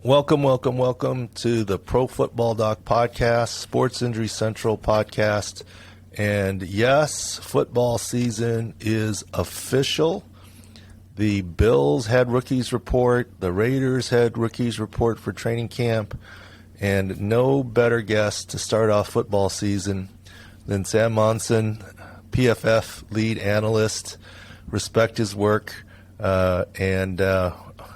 Welcome to the ProFootballDoc Podcast, Sports Injury Central podcast. And yes, football season is official. The Bills had rookies report. The Raiders had rookies report for training camp. And no better guest to start off football season than Sam Monson, PFF lead analyst. Respect his work. And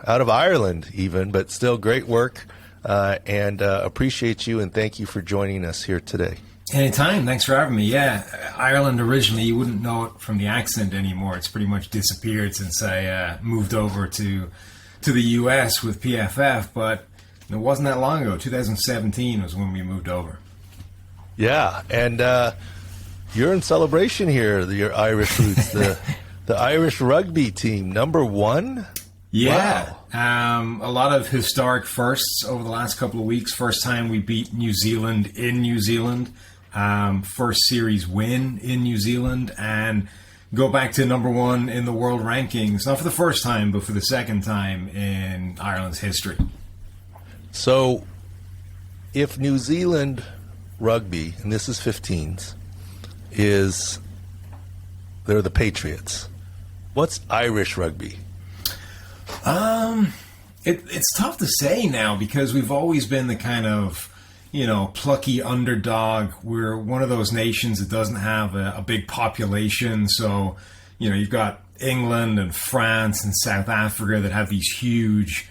out of Ireland even, but still great work, and appreciate you and thank you for joining us here today. Anytime. Thanks for having me. Yeah, Ireland originally, you wouldn't know it from the accent anymore. It's pretty much disappeared since I moved over to the U.S. with PFF, but it wasn't that long ago. 2017 was when we moved over. Yeah, and you're in celebration here, your Irish roots, the Irish rugby team, number one. Yeah, wow. A lot of historic firsts over the last couple of weeks. First time we beat New Zealand in New Zealand. First series win in New Zealand, and go back to number one in the world rankings, not for the first time, but for the second time in Ireland's history. So if New Zealand rugby, and this is 15s, they're the Patriots, what's Irish rugby? It's tough to say now because we've always been the kind of, plucky underdog. We're one of those nations that doesn't have a big population. So, you've got England and France and South Africa that have these huge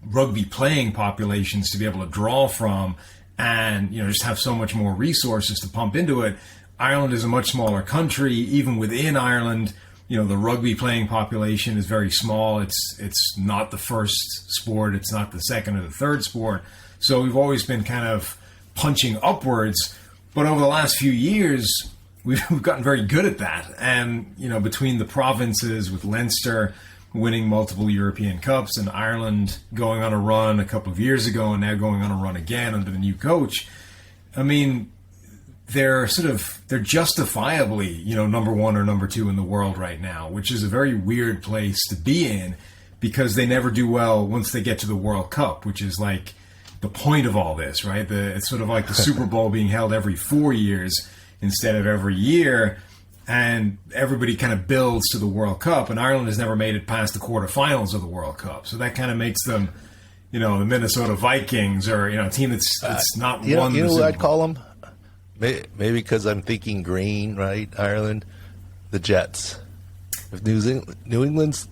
rugby playing populations to be able to draw from and, just have so much more resources to pump into it. Ireland is a much smaller country. Even within Ireland, the rugby playing population is very small. It's not the first sport. It's not the second or the third sport. So we've always been kind of punching upwards. But over the last few years, we've gotten very good at that. And, between the provinces with Leinster winning multiple European Cups and Ireland going on a run a couple of years ago and now going on a run again under the new coach, they're justifiably, number one or number two in the world right now, which is a very weird place to be in because they never do well once they get to the World Cup, which is like the point of all this, right? It's sort of like the Super Bowl being held every 4 years instead of every year, and everybody kind of builds to the World Cup, and Ireland has never made it past the quarterfinals of the World Cup. So that kind of makes them, the Minnesota Vikings or, a team that's not won. You know what I'd call them? Maybe because I'm thinking green, right? Ireland, the Jets. If New England's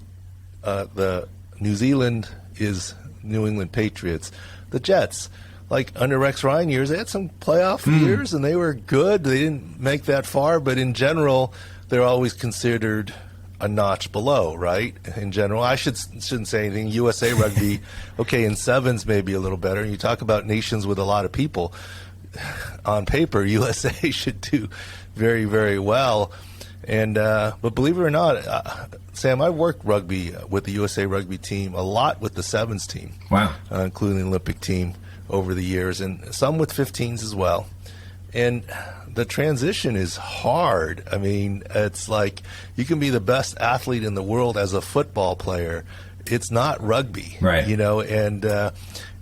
the New Zealand is New England Patriots, the Jets, like under Rex Ryan years, they had some playoff years and they were good. They didn't make that far, but in general, they're always considered a notch below, right? In general, I shouldn't say anything. USA Rugby, okay, in sevens maybe a little better. You talk about nations with a lot of people. On paper, USA should do very, very well. And but believe it or not, Sam, I've worked rugby with the USA Rugby team a lot with the sevens team. Wow. Including the Olympic team over the years, and some with 15s as well. And the transition is hard. It's like you can be the best athlete in the world as a football player. It's not rugby, right?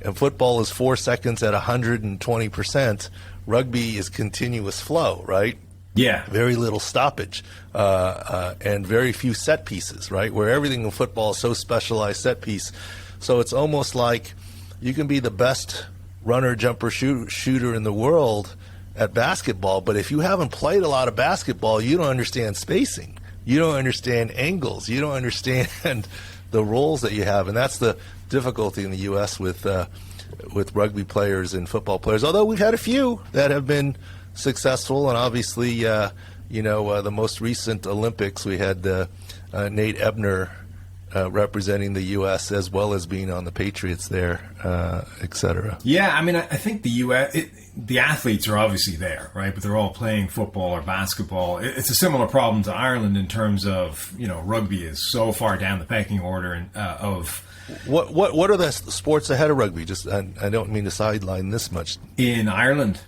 And football is 4 seconds at 120%. Rugby is continuous flow, right? Yeah. Very little stoppage, and very few set pieces, right? Where everything in football is so specialized set piece. So it's almost like you can be the best runner, jumper, shooter in the world at basketball, but if you haven't played a lot of basketball, you don't understand spacing. You don't understand angles. You don't understand the roles that you have, and that's the difficulty in the U.S. with rugby players and football players. Although we've had a few that have been successful, and obviously, the most recent Olympics, we had Nate Ebner representing the U.S. as well as being on the Patriots there, et cetera. Yeah, I think the U.S. The athletes are obviously there, right? But they're all playing football or basketball. It's a similar problem to Ireland in terms of, rugby is so far down the pecking order of. What are the sports ahead of rugby? Just I don't mean to sideline this much. In Ireland.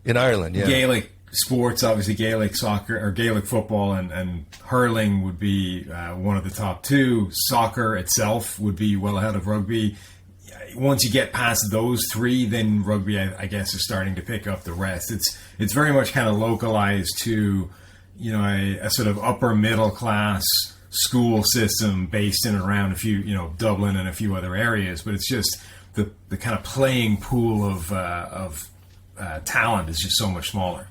In Ireland, yeah. Gaelic sports, obviously Gaelic soccer or Gaelic football and hurling would be one of the top two. Soccer itself would be well ahead of rugby. Once you get past those three, then rugby, I guess, is starting to pick up the rest. It's very much kind of localized to, a sort of upper middle class school system based in and around a few, Dublin and a few other areas. But it's just the kind of playing pool of talent is just so much smaller.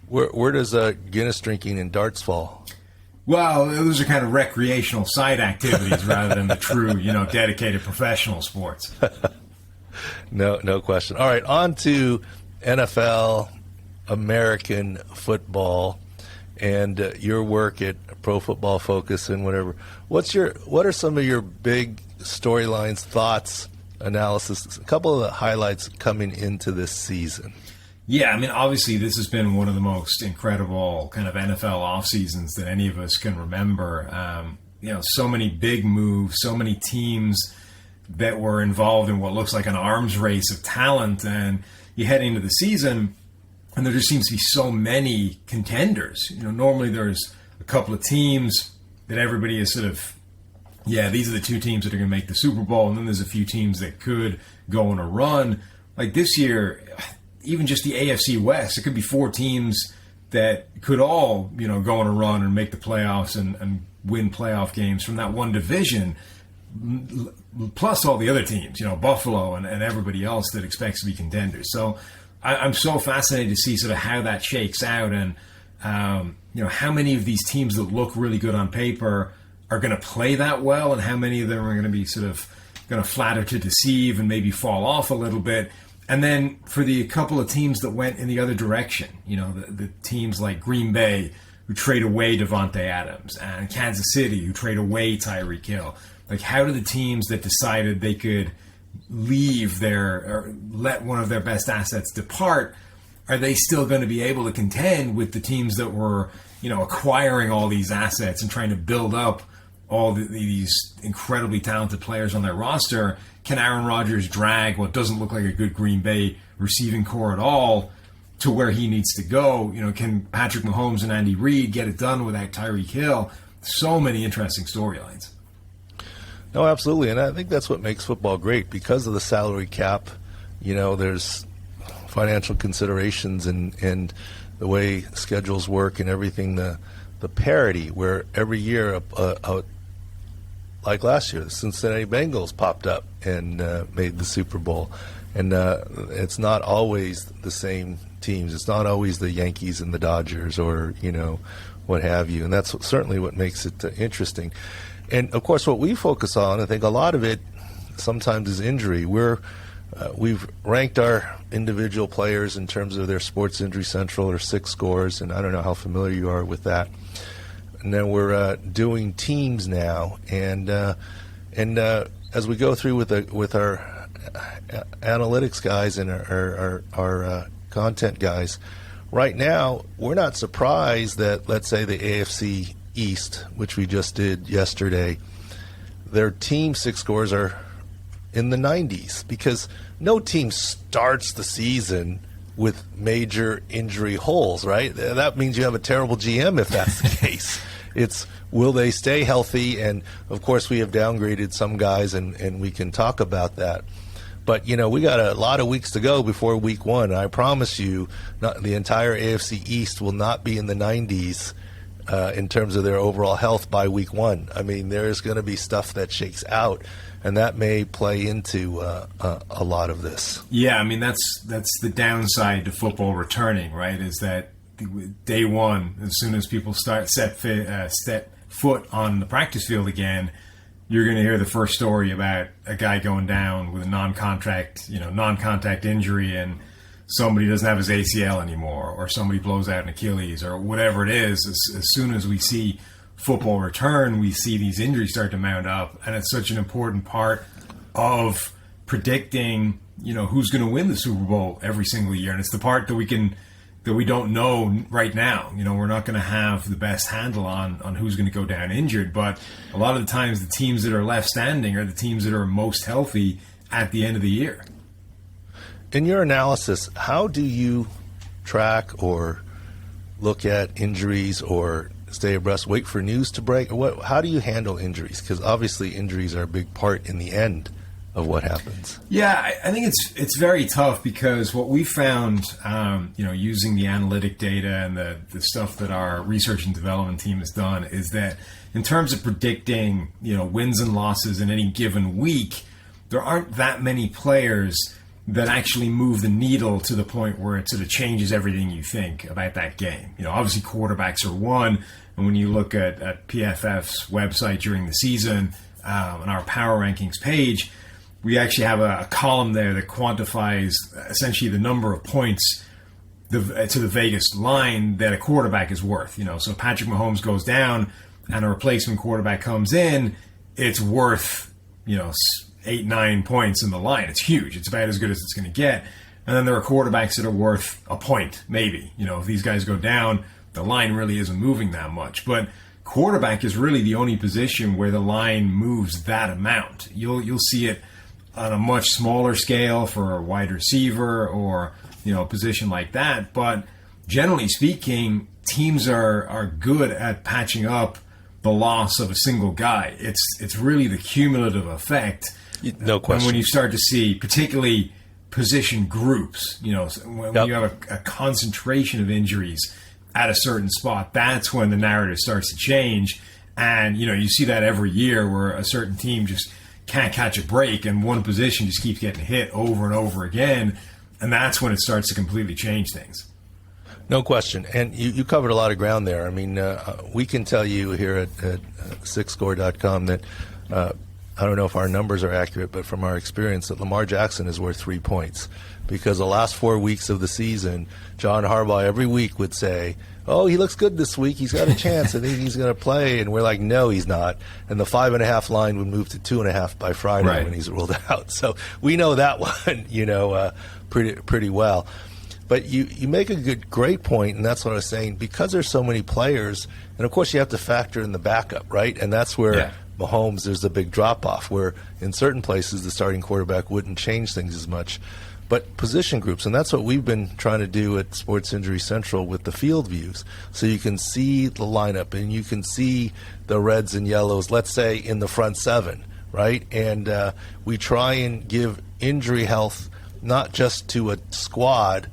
Where does Guinness drinking and darts fall? Well, those are kind of recreational side activities rather than the true, dedicated professional sports. No question. All right, on to NFL, American football, and your work at Pro Football Focus and whatever. What are some of your big storylines, thoughts, analysis, a couple of the highlights coming into this season? Yeah, I mean, obviously this has been one of the most incredible kind of NFL off seasons that any of us can remember. So many big moves, so many teams that were involved in what looks like an arms race of talent. And you head into the season, and there just seems to be so many contenders. Normally there's a couple of teams that everybody is sort of, these are the two teams that are going to make the Super Bowl, and then there's a few teams that could go on a run. Like this year, even just the AFC West, it could be four teams that could all, go on a run and make the playoffs and win playoff games from that one division, plus all the other teams, Buffalo and everybody else that expects to be contenders. So I'm so fascinated to see sort of how that shakes out and, how many of these teams that look really good on paper are going to play that well and how many of them are going to be sort of going to flatter to deceive and maybe fall off a little bit. And then for the couple of teams that went in the other direction, the teams like Green Bay, who trade away Devontae Adams, and Kansas City, who trade away Tyreek Hill. Like, how do the teams that decided they could leave or let one of their best assets depart, are they still going to be able to contend with the teams that were, acquiring all these assets and trying to build up all these incredibly talented players on their roster? Can Aaron Rodgers drag what doesn't look like a good Green Bay receiving core at all to where he needs to go? Can Patrick Mahomes and Andy Reid get it done without Tyreek Hill? So many interesting storylines. No, absolutely. And I think that's what makes football great because of the salary cap. There's financial considerations and the way schedules work and everything, the parity where every year like last year, the Cincinnati Bengals popped up and made the Super Bowl. And it's not always the same teams. It's not always the Yankees and the Dodgers or, what have you. And that's certainly what makes it interesting. And, of course, what we focus on, I think a lot of it sometimes is injury. We've ranked our individual players in terms of their Sports Injury Central or 6 scores, and I don't know how familiar you are with that. And then we're doing teams now, and as we go through with our analytics guys and our content guys, right now we're not surprised that, let's say, the AFC East, which we just did yesterday, their team 6 scores are in the 90s because no team starts the season with major injury holes, right? That means you have a terrible GM if that's the case. It's will they stay healthy? And, of course, we have downgraded some guys, and we can talk about that. But, we got a lot of weeks to go before week 1. I promise you the entire AFC East will not be in the 90s in terms of their overall health by week 1. I mean, there's going to be stuff that shakes out, and that may play into a lot of this. Yeah, I mean, that's the downside to football returning, right, is that day one, as soon as people start step foot on the practice field again, you're going to hear the first story about a guy going down with a non-contact injury, and somebody doesn't have his ACL anymore, or somebody blows out an Achilles, or whatever it is. As soon as we see football return, we see these injuries start to mount up, and it's such an important part of predicting, who's going to win the Super Bowl every single year, and it's the part that we don't know right now. We're not going to have the best handle on who's going to go down injured, but a lot of the times the teams that are left standing are the teams that are most healthy at the end of the year. In your analysis, how do you track or look at injuries or stay abreast, wait for news to break? Or how do you handle injuries? Because obviously injuries are a big part in the end of what happens. Yeah, I think it's very tough because what we found, using the analytic data and the stuff that our research and development team has done, is that in terms of predicting, wins and losses in any given week, there aren't that many players that actually move the needle to the point where it sort of changes everything you think about that game. Obviously quarterbacks are one, and when you look at PFF's website during the season, on our power rankings page, we actually have a column there that quantifies essentially the number of points to the Vegas line that a quarterback is worth. So Patrick Mahomes goes down and a replacement quarterback comes in, it's worth, 8-9 points in the line. It's huge. It's about as good as it's going to get. And then there are quarterbacks that are worth a point, maybe. If these guys go down, the line really isn't moving that much. But quarterback is really the only position where the line moves that amount. You'll see it on a much smaller scale for a wide receiver or, a position like that. But generally speaking, teams are good at patching up the loss of a single guy. It's really the cumulative effect. No question. And when you start to see particularly position groups, when you have a concentration of injuries at a certain spot, that's when the narrative starts to change. And, you see that every year where a certain team just can't catch a break and one position just keeps getting hit over and over again. And that's when it starts to completely change things. No question. And you covered a lot of ground there. I mean, we can tell you here at sixscore.com that I don't know if our numbers are accurate, but from our experience, that Lamar Jackson is worth 3 points. Because the last 4 weeks of the season, John Harbaugh every week would say, oh, he looks good this week. He's got a chance. I think he's going to play. And we're like, no, he's not. And the 5.5 line would move to 2.5 by Friday when he's ruled out. So we know that one, pretty well. But you make a great point, and that's what I was saying. Because there's so many players, and of course you have to factor in the backup, right? And that's where Mahomes, there's a big drop-off, where in certain places the starting quarterback wouldn't change things as much. But position groups, and that's what we've been trying to do at Sports Injury Central with the field views. So you can see the lineup, and you can see the reds and yellows, let's say, in the front seven, right? And we try and give injury health not just to a squad,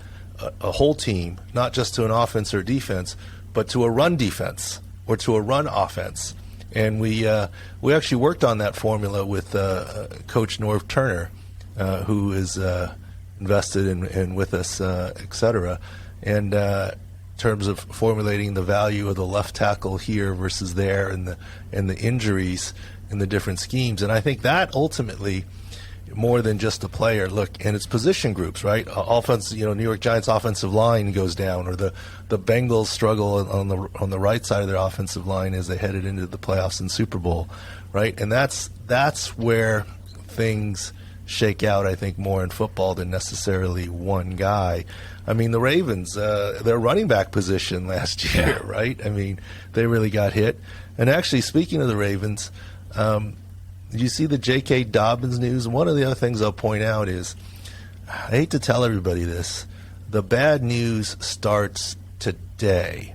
a whole team, not just to an offense or defense, but to a run defense or to a run offense. And we actually worked on that formula with Coach Norv Turner, who is invested in with us, et cetera. And in terms of formulating the value of the left tackle here versus there, and the injuries in the different schemes. And I think that ultimately, more than just a player, look, and it's position groups, right? Offense, New York Giants offensive line goes down, or the Bengals struggle on the right side of their offensive line as they headed into the playoffs and Super Bowl, right? And that's where things shake out, I think, more in football than necessarily one guy. I mean, the Ravens, their running back position last year, right? I mean, they really got hit. And actually, speaking of the Ravens, did you see the J.K. Dobbins news? One of the other things I'll point out is, I hate to tell everybody this, the bad news starts today.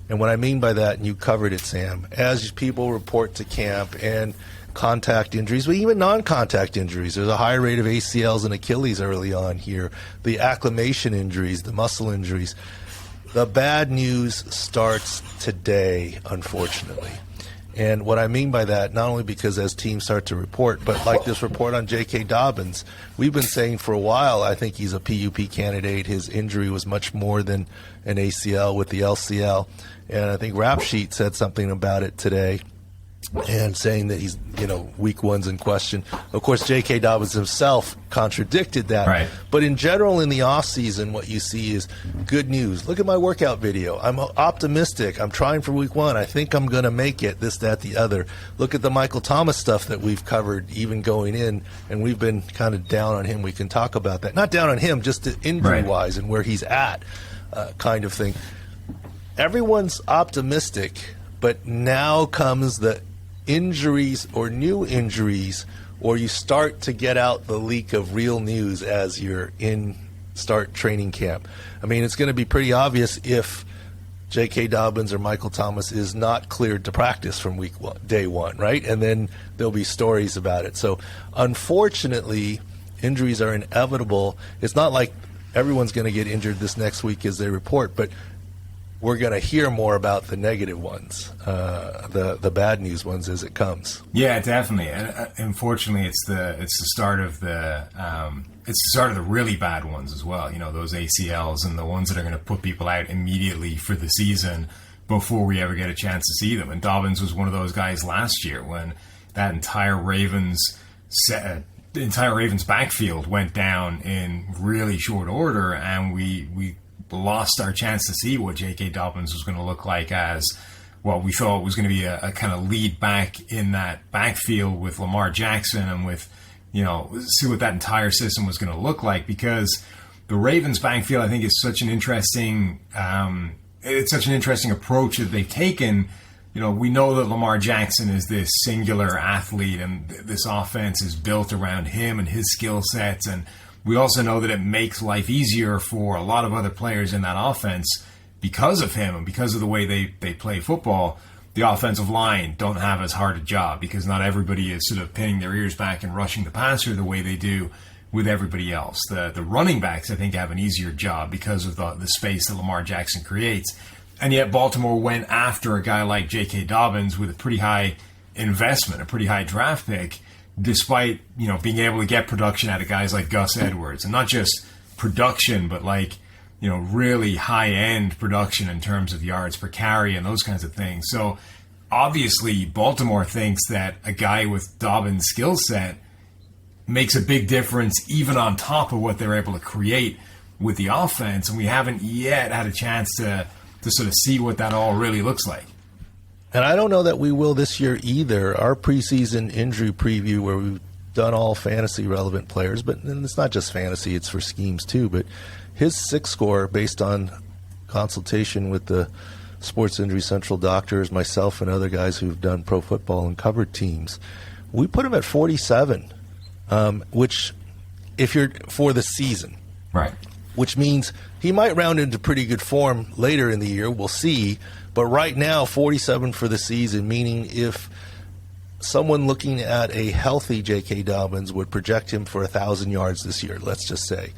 And what I mean by that, and you covered it, Sam, as people report to camp and contact injuries, but even non-contact injuries, there's a high rate of ACLs and Achilles early on here, the acclimation injuries, the muscle injuries. The bad news starts today, unfortunately. And what I mean by that, not only because as teams start to report, but like this report on J.K. Dobbins, we've been saying for a while, I think he's a PUP candidate. His injury was much more than an ACL with the LCL. And I think Rap Sheet said something about it today, and saying that he's, week one's in question. Of course, J.K. Dobbins himself contradicted that. Right. But in general, in the offseason, what you see is good news. Look at my workout video. I'm optimistic. I'm trying for week one. I think I'm going to make it, this, that, the other. Look at the Michael Thomas stuff that we've covered even going in, and we've been kind of down on him. We can talk about that. Not down on him, just injury-wise and where he's at, kind of thing. Everyone's optimistic, but now comes the injuries or new injuries, or you start to get out the leak of real news as you're in start training camp. I mean, it's going to be pretty obvious if J.K. Dobbins or Michael Thomas is not cleared to practice from day one, right? And then there'll be stories about it. So unfortunately, injuries are inevitable. It's not like everyone's going to get injured this next week as they report, but we're going to hear more about the negative ones, the bad news ones as it comes. Yeah, definitely. And unfortunately, it's the start of the really bad ones as well. You know, those ACLs and the ones that are going to put people out immediately for the season before we ever get a chance to see them. And Dobbins was one of those guys last year when that entire Ravens backfield went down in really short order, and we lost our chance to see what J.K. Dobbins was going to look like as what we thought was going to be a kind of lead back in that backfield with Lamar Jackson, and with, you know, see what that entire system was going to look like, because the Ravens backfield, I think, is such an interesting approach that they've taken. You know, we know that Lamar Jackson is this singular athlete, and this offense is built around him and his skill sets. And we also know that it makes life easier for a lot of other players in that offense because of him and because of the way they play football. The offensive line don't have as hard a job because not everybody is sort of pinning their ears back and rushing the passer the way they do with everybody else. The running backs, I think, have an easier job because of the space that Lamar Jackson creates. And yet Baltimore went after a guy like J.K. Dobbins with a pretty high investment, a pretty high draft pick, despite, you know, being able to get production out of guys like Gus Edwards. And not just production, but like, you know, really high-end production in terms of yards per carry and those kinds of things. So obviously Baltimore thinks that a guy with Dobbins' skill set makes a big difference even on top of what they're able to create with the offense. And we haven't yet had a chance to sort of see what that all really looks like. And I don't know that we will this year either. Our preseason injury preview, where we've done all fantasy relevant players, but and it's not just fantasy, it's for schemes too, but his 6 score, based on consultation with the Sports Injury Central doctors, myself and other guys who've done pro football and covered teams, we put him at 47, which, if you're for the season, right, which means he might round into pretty good form later in the year. We'll see. But right now, 47 for the season, meaning if someone looking at a healthy J.K. Dobbins would project him for 1,000 yards this year, let's just say,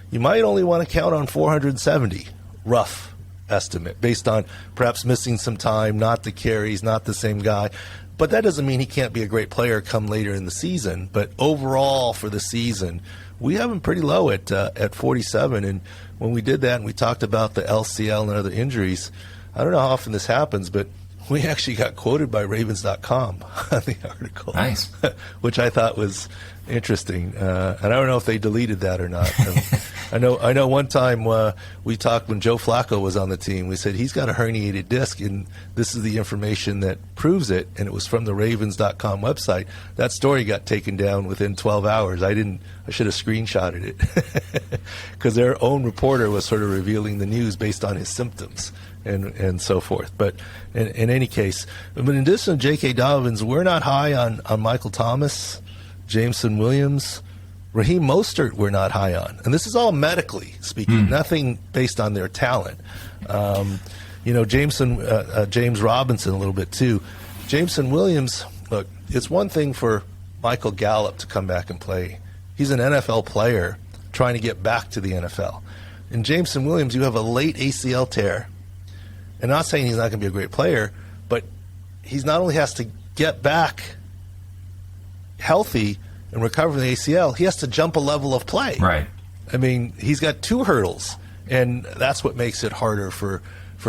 you might only want to count on 470, rough estimate, based on perhaps missing some time, not the carries, not the same guy. But that doesn't mean he can't be a great player come later in the season. But overall for the season, we have him pretty low at 47. And when we did that and we talked about the LCL and other injuries, I don't know how often this happens, but we actually got quoted by Ravens.com on the article. Nice. Which I thought was interesting. And I don't know if they deleted that or not. I know one time we talked when Joe Flacco was on the team. We said he's got a herniated disc, and this is the information that proves it, and it was from the Ravens.com website. That story got taken down within 12 hours. I should have screenshotted it because their own reporter was sort of revealing the news based on his symptoms and so forth. But in any case, in addition to J.K. Dobbins, we're not high on Michael Thomas, Jameson Williams, Raheem Mostert we're not high on. And this is all medically speaking, nothing based on their talent. James Robinson a little bit too. Jameson Williams, look, it's one thing for Michael Gallup to come back and play. He's an NFL player trying to get back to the NFL. In Jameson Williams, you have a late ACL tear. And not saying he's not going to be a great player, but he's not only has to get back healthy and recover from the ACL, he has to jump a level of play. Right. I mean, he's got 2 hurdles, and that's what makes it harder for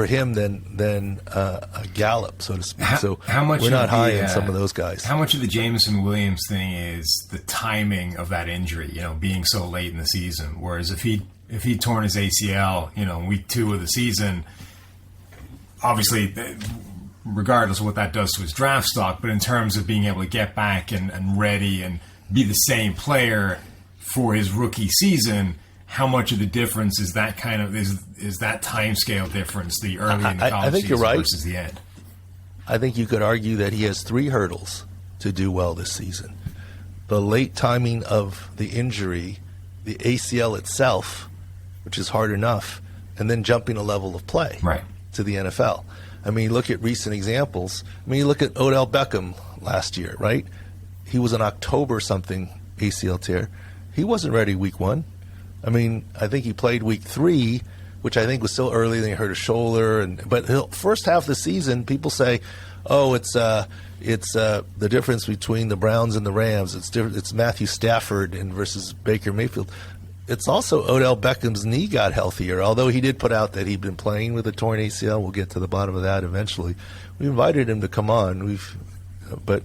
him than a Gallup, so to speak. How much we're not high on some of those guys. How much of the Jameson Williams thing is the timing of that injury, being so late in the season? Whereas if he'd torn his ACL, in week 2 of the season, obviously, regardless of what that does to his draft stock, but in terms of being able to get back and ready and be the same player for his rookie season, how much of the difference is that kind of is that time scale difference, the early in the college season versus the end? I think you could argue that he has 3 hurdles to do well this season. The late timing of the injury, the ACL itself, which is hard enough, and then jumping a level of play. Right. to the NFL. I mean, look at recent examples. I mean, you look at Odell Beckham last year, right? He was an October something ACL tear. He wasn't ready week 1. I mean, I think he played week 3, which I think was still early. Then he hurt his shoulder, but first half of the season, people say, "Oh, it's the difference between the Browns and the Rams. It's Matthew Stafford versus Baker Mayfield." It's also Odell Beckham's knee got healthier, although he did put out that he'd been playing with a torn ACL. We'll get to the bottom of that eventually. We invited him to come on. But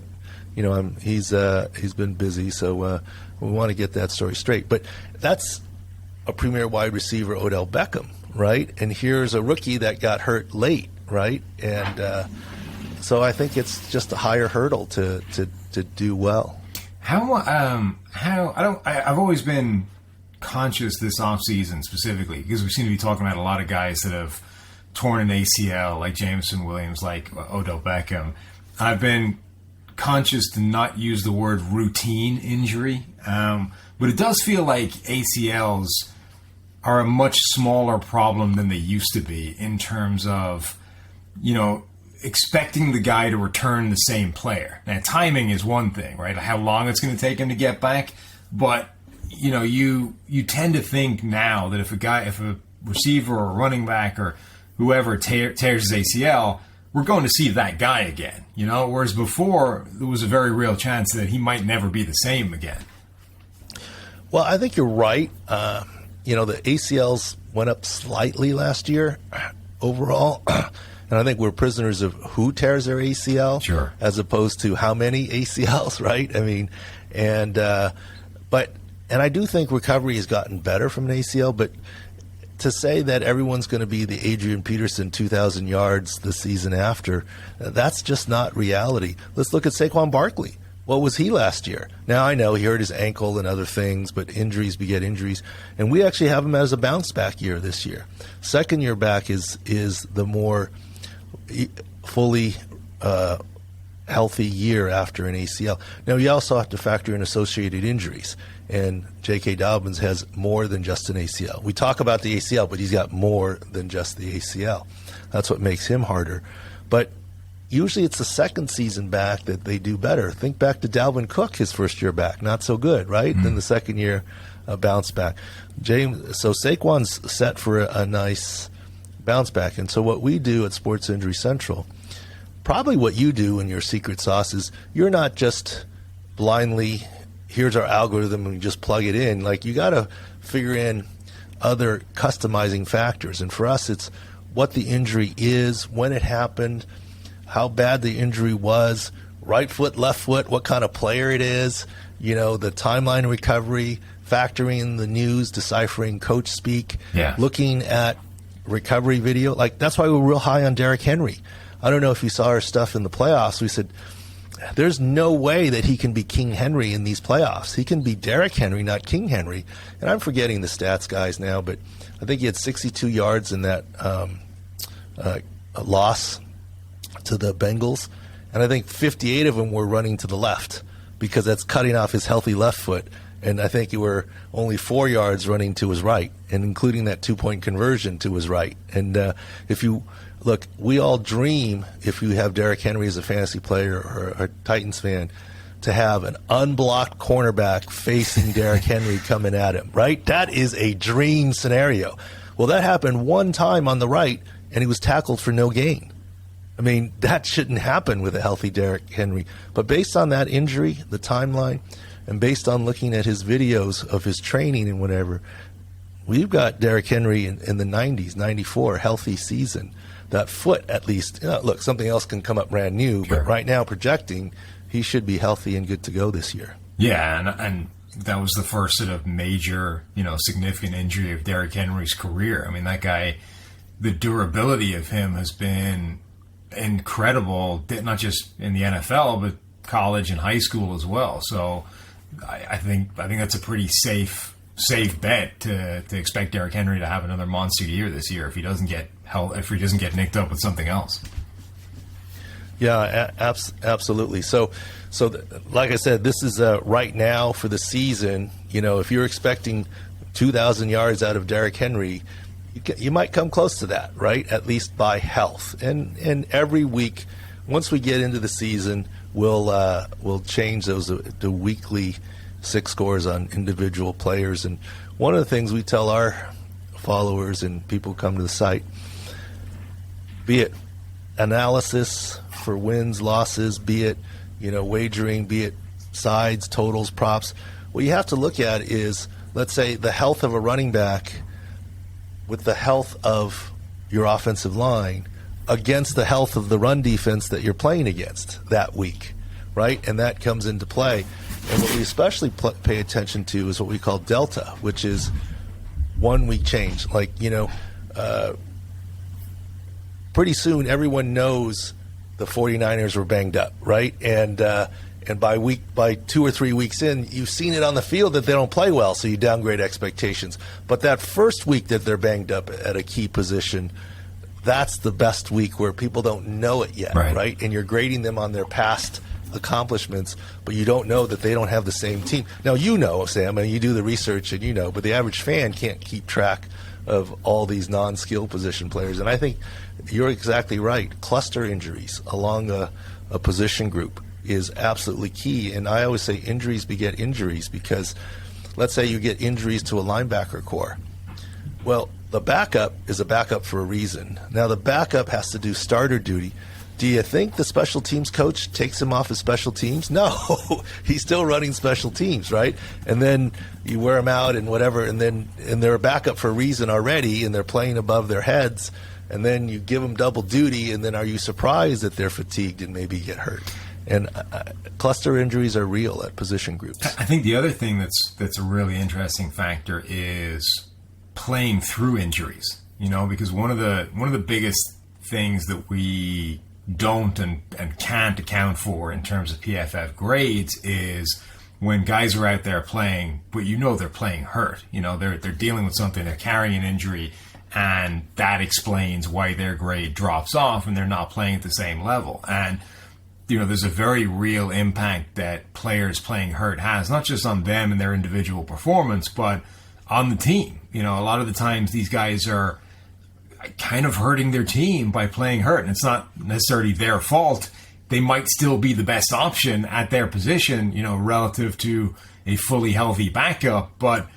he's been busy, so we want to get that story straight. But that's a premier wide receiver, Odell Beckham, right? And here's a rookie that got hurt late, right? And so I think it's just a higher hurdle to do well. I've always been conscious this offseason specifically because we seem to be talking about a lot of guys that have torn an ACL, like Jameson Williams, like Odell Beckham. I've been conscious to not use the word routine injury, but it does feel like ACLs are a much smaller problem than they used to be in terms of, expecting the guy to return the same player. Now, timing is one thing, right? How long it's going to take him to get back, but you tend to think now that if a receiver or a running back or whoever tears his ACL, we're going to see that guy again, whereas before there was a very real chance that he might never be the same again. Well, I think you're right. The ACLs went up slightly last year overall, and I think we're prisoners of who tears their ACL, sure, as opposed to how many ACLs, right? I mean, and I do think recovery has gotten better from an ACL, but to say that everyone's going to be the Adrian Peterson 2,000 yards the season after, that's just not reality. Let's look at Saquon Barkley. What was he last year? Now, I know he hurt his ankle and other things, but injuries beget injuries. And we actually have him as a bounce-back year this year. Second year back is the more fully healthy year after an ACL. Now, you also have to factor in associated injuries. And J.K. Dobbins has more than just an ACL. We talk about the ACL, but he's got more than just the ACL. That's what makes him harder. But usually it's the second season back that they do better. Think back to Dalvin Cook, his first year back. Not so good, right? Then the second year, bounce back. So Saquon's set for a nice bounce back. And so what we do at Sports Injury Central, probably what you do in your secret sauce is you're not just blindly, here's our algorithm and we just plug it in. Like, you got to figure in other customizing factors. And for us, it's what the injury is, when it happened, how bad the injury was, right foot, left foot, what kind of player it is, the timeline of recovery, factoring in the news, deciphering coach speak, looking at recovery video. Like, that's why we're real high on Derrick Henry. I don't know if you saw our stuff in the playoffs. We said, there's no way that he can be King Henry in these playoffs. He can be Derrick Henry, not King Henry. And I'm forgetting the stats, guys, now, but I think he had 62 yards in that loss to the Bengals. And I think 58 of them were running to the left because that's cutting off his healthy left foot. And I think you were only 4 yards running to his right, and including that 2-point conversion to his right. And if you look, we all dream, if you have Derrick Henry as a fantasy player or a Titans fan, to have an unblocked cornerback facing Derrick Henry coming at him, right? That is a dream scenario. Well, that happened one time on the right, and he was tackled for no gain. I mean, that shouldn't happen with a healthy Derrick Henry. But based on that injury, the timeline, and based on looking at his videos of his training and whatever, we've got Derrick Henry in the 90s, 94, healthy season. That foot, at least, look, something else can come up brand new, sure, but right now projecting he should be healthy and good to go this year. Yeah, and that was the first sort of major, significant injury of Derrick Henry's career. I mean, that guy, the durability of him has been incredible, not just in the NFL, but college and high school as well. So I think that's a pretty safe bet to expect Derrick Henry to have another monster year this year if he doesn't get nicked up with something else. Yeah, absolutely. So like I said, this is right now for the season. If you're expecting 2,000 yards out of Derrick Henry, you might come close to that, right? At least by health. And every week, once we get into the season, we'll change those to weekly 6 scores on individual players. And one of the things we tell our followers and people who come to the site, be it analysis for wins, losses, be it wagering, be it sides, totals, props, what you have to look at is, let's say, the health of a running back with the health of your offensive line against the health of the run defense that you're playing against that week, right? And that comes into play. And what we especially pay attention to is what we call delta, which is 1 week change. Like, pretty soon everyone knows the 49ers were banged up, right? And by 2 or 3 weeks in, you've seen it on the field that they don't play well, so you downgrade expectations. But that first week that they're banged up at a key position, that's the best week where people don't know it yet, right? And you're grading them on their past accomplishments, but you don't know that they don't have the same team. Now, Sam, and you do the research and but the average fan can't keep track of all these non-skill position players. And I think you're exactly right. Cluster injuries along a position group is absolutely key. And I always say injuries beget injuries, because let's say you get injuries to a linebacker core. Well, the backup is a backup for a reason. Now, the backup has to do starter duty. Do you think the special teams coach takes him off his special teams? No, he's still running special teams, right? And then you wear them out and whatever, and they're a backup for a reason already, and they're playing above their heads, and then you give them double duty, and then are you surprised that they're fatigued and maybe get hurt? And cluster injuries are real at position groups. I think the other thing that's a really interesting factor is playing through injuries. Because one of the biggest things that we don't and can't account for in terms of PFF grades is when guys are out there playing, but they're playing hurt. They're dealing with something, they're carrying an injury, and that explains why their grade drops off and they're not playing at the same level. And there's a very real impact that players playing hurt has, not just on them and their individual performance, but on the team. A lot of the times these guys are kind of hurting their team by playing hurt, and it's not necessarily their fault. They might still be the best option at their position, relative to a fully healthy backup. But,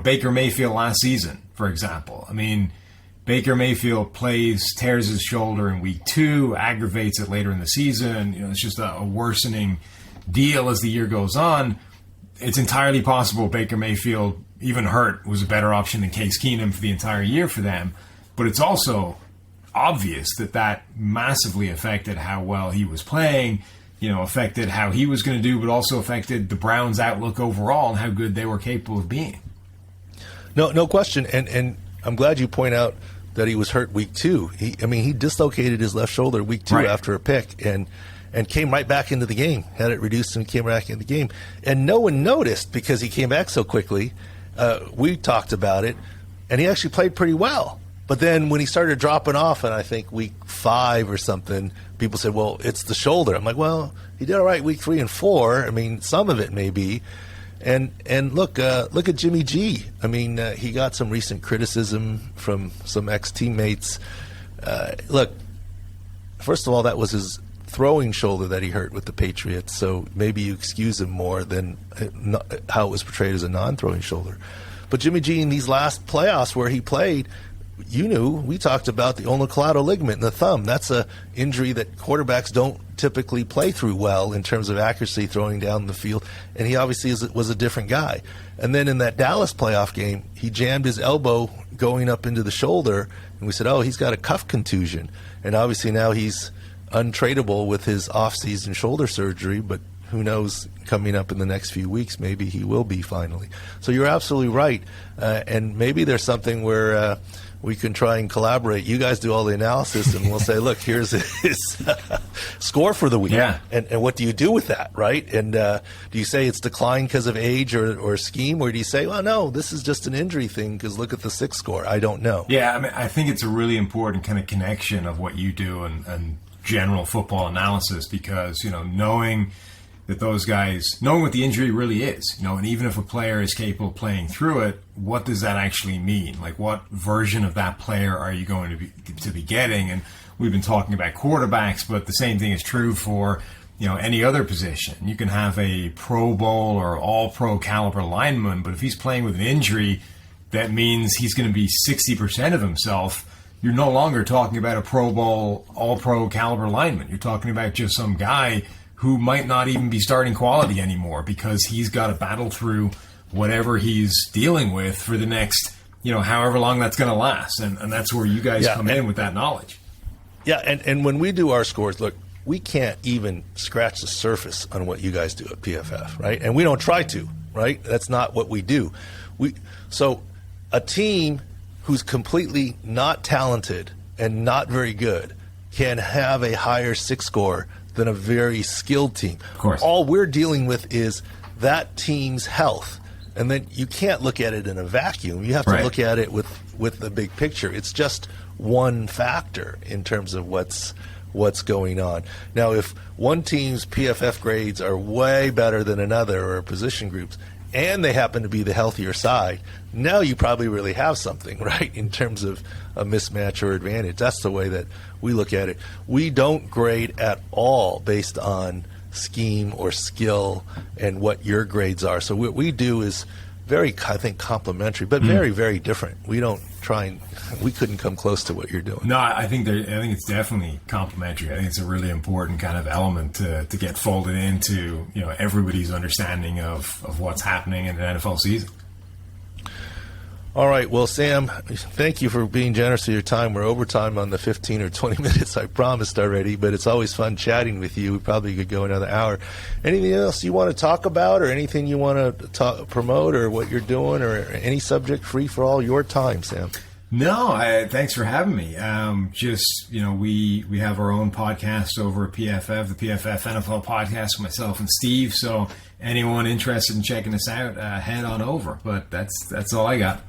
Baker Mayfield last season, for example. I mean, Baker Mayfield tears his shoulder in week 2, aggravates it later in the season. It's just a worsening deal as the year goes on. It's entirely possible Baker Mayfield, even hurt, was a better option than Case Keenum for the entire year for them. But it's also obvious that massively affected how well he was playing, affected how he was going to do, but also affected the Browns' outlook overall and how good they were capable of being. No question. And I'm glad you point out that he was hurt week 2. He dislocated his left shoulder week 2 after a pick and came right back into the game, had it reduced and came back into the game. And no one noticed because he came back so quickly. We talked about it, and he actually played pretty well. But then when he started dropping off, and I think week 5 or something, people said, well, it's the shoulder. I'm like, well, he did all right week 3 and 4. Some of it may be. And look at Jimmy G. He got some recent criticism from some ex-teammates. Look, first of all, that was his throwing shoulder that he hurt with the Patriots, so maybe you excuse him more than how it was portrayed as a non-throwing shoulder. But Jimmy G, in these last playoffs where he played, we talked about the ulnar ligament in the thumb. That's a injury that quarterbacks don't typically play through well in terms of accuracy throwing down the field, and he obviously was a different guy. And then in that Dallas playoff game, he jammed his elbow going up into the shoulder, and we said, oh, he's got a cuff contusion. And obviously now he's untradeable with his off-season shoulder surgery, but who knows, coming up in the next few weeks, maybe he will be finally. So you're absolutely right. And maybe there's something where we can try and collaborate. You guys do all the analysis, and we'll say, look, here's his score for the week. Yeah. And what do you do with that, right? And do you say it's declined because of age or scheme, or do you say, well, no, this is just an injury thing because look at the 6 score? I don't know. Yeah, I think it's a really important kind of connection of what you do and general football analysis, because, knowing that those guys, knowing what the injury really is, and even if a player is capable of playing through it, what does that actually mean? Like, what version of that player are you going to be getting? And we've been talking about quarterbacks, but the same thing is true for, any other position. You can have a Pro Bowl or all-pro caliber lineman, but if he's playing with an injury, that means he's going to be 60% of himself. You're no longer talking about a Pro Bowl, all-pro caliber lineman. You're talking about just some guy who might not even be starting quality anymore because he's got to battle through whatever he's dealing with for the next, however long that's going to last. And that's where you guys come in with that knowledge. Yeah, and when we do our scores, look, we can't even scratch the surface on what you guys do at PFF, right? And we don't try to, right? That's not what we do. So a team who's completely not talented and not very good can have a higher SIC score than a very skilled team. Of course. All we're dealing with is that team's health. And then you can't look at it in a vacuum. You have to look at it with the big picture. It's just one factor in terms of what's going on. Now, if one team's PFF grades are way better than another or position groups, and they happen to be the healthier side, now you probably really have something, right, in terms of a mismatch or advantage. That's the way that we look at it. We don't grade at all based on scheme or skill and what your grades are. So what we do is very, I think, complementary, but very, very different. We don't try and we couldn't come close to what you're doing. No, I think it's definitely complementary. I think it's a really important kind of element to get folded into everybody's understanding of what's happening in an NFL season. All right. Well, Sam, thank you for being generous with your time. We're overtime on the 15 or 20 minutes I promised already, but it's always fun chatting with you. We probably could go another hour. Anything else you want to talk about or anything you want to promote or what you're doing or any subject? Free for all your time, Sam. No, thanks for having me. We have our own podcast over at PFF, the PFF NFL podcast, myself and Steve. So anyone interested in checking us out, head on over. But that's all I got.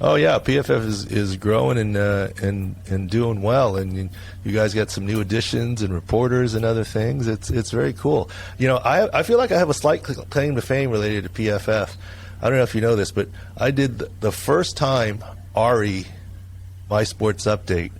Oh yeah, PFF is growing and doing well, and you guys got some new additions and reporters and other things. It's very cool. I feel like I have a slight claim to fame related to PFF. I don't know if you know this, but I did the first time Ari, my sports update,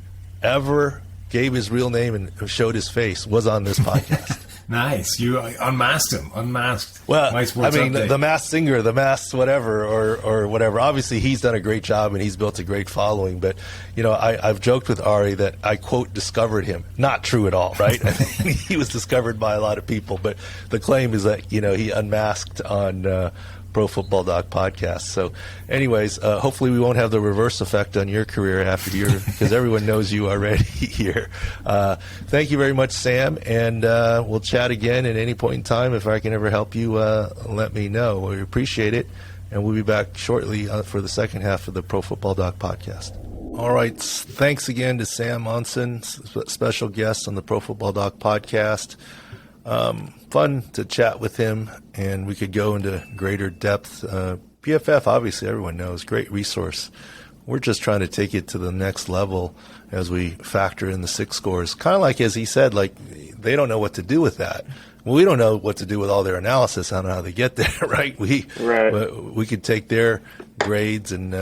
ever gave his real name and showed his face was on this podcast. Nice. You unmasked him. Unmasked. Well, My Sports Update. the masked singer, the masked whatever, or whatever. Obviously, he's done a great job and he's built a great following. But, I've joked with Ari that I, quote, discovered him. Not true at all, right? He was discovered by a lot of people. But the claim is that, he unmasked on ProFootballDoc Podcast. So anyways, hopefully we won't have the reverse effect on your career after because everyone knows you already here. Thank you very much, Sam, and we'll chat again at any point in time. If I can ever help you, let me know. We appreciate it, and we'll be back shortly for the second half of the ProFootballDoc Podcast. All right, thanks again to Sam Monson, special guest on the ProFootballDoc Podcast. Fun to chat with him, and we could go into greater depth. PFF, obviously, everyone knows, great resource. We're just trying to take it to the next level as we factor in the SIC scores. Kind of like, as he said, like they don't know what to do with that. Well, we don't know what to do with all their analysis. I don't know how they get there, right? We could take their grades and